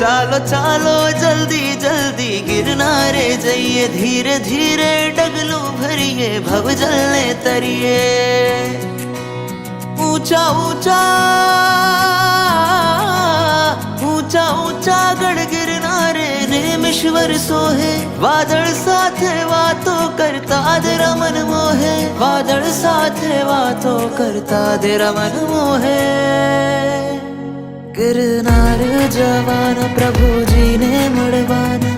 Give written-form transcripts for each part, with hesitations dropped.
ચાલો ચાલો જલ્દી જલ્દી ગિરનારે જઈએ, ધીરે ધીરે ડગલું ભરીએ, ભવજલને તરીએ. ઊંચા ઊંચા ઊંચા ગઢ ગિરનારે નેમેશ્વર સોહે, વાદળ સાથે વાતો કરતા દેરા મન મોહે, વાદળ સાથે વાતો કરતા દેરા મન મોહે. गिरनार जवाना प्रभुजी ने मड़वाना,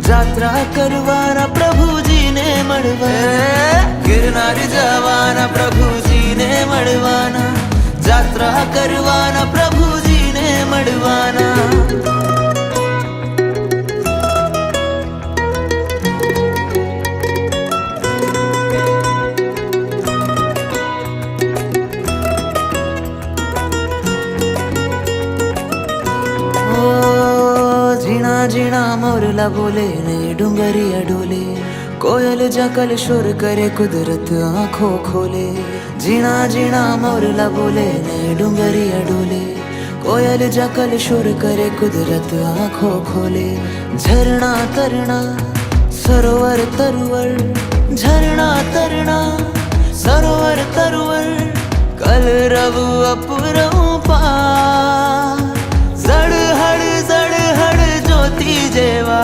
यात्रा करवाना प्रभुजी ने मड़वाना. गिरनार जवाना प्रभुजी ने मड़वाना, यात्रा करवाना प्रभुजी ने मड़वाना. झीणा झीणा मोरला बोले ने डूंगरिया डोले, कोयल जकल शोर करे कुदरत आंखों खोले. झीणा झीणा मोरला बोले ने डूंगरिया डोले, कोयल जकल शोर करे कुदरत आंखों खोले. झरना तरना सरोवर तरुवर, झरना तरना सरोवर तरुवर, कल रव अपरऊ पार. जड़हड़ ज्योति जेवा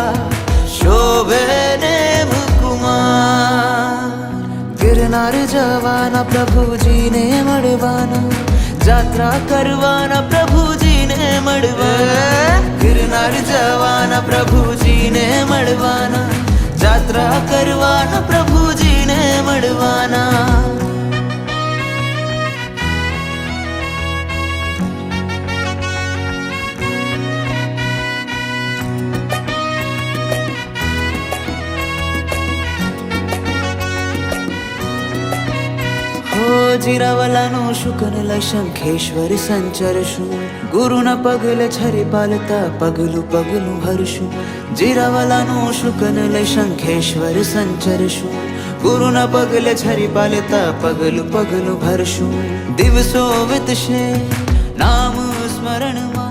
शोभे ने मुकुमार. गिरनार जवाना प्रभुजी ने मड़वाना, यात्रा करवाना प्रभुजी ने मड़वाना. गिरनार जवाना प्रभुजी ने मड़वाना, यात्रा करवाना प्रभुजी ने मड़वाना. જીરાવલાનો શુકન શંખેશ્વર સંચરશું, ગુરુના પગલે છરી પાલતા પગલું પગલું ભરશું. જીરાવલાનો શુકન શંખેશ્વર સંચરશું, ગુરુના પગલે છરી પાલતા પગલું પગલું ભરશું. દિવસો વીતશે નામ સ્મરણમાં,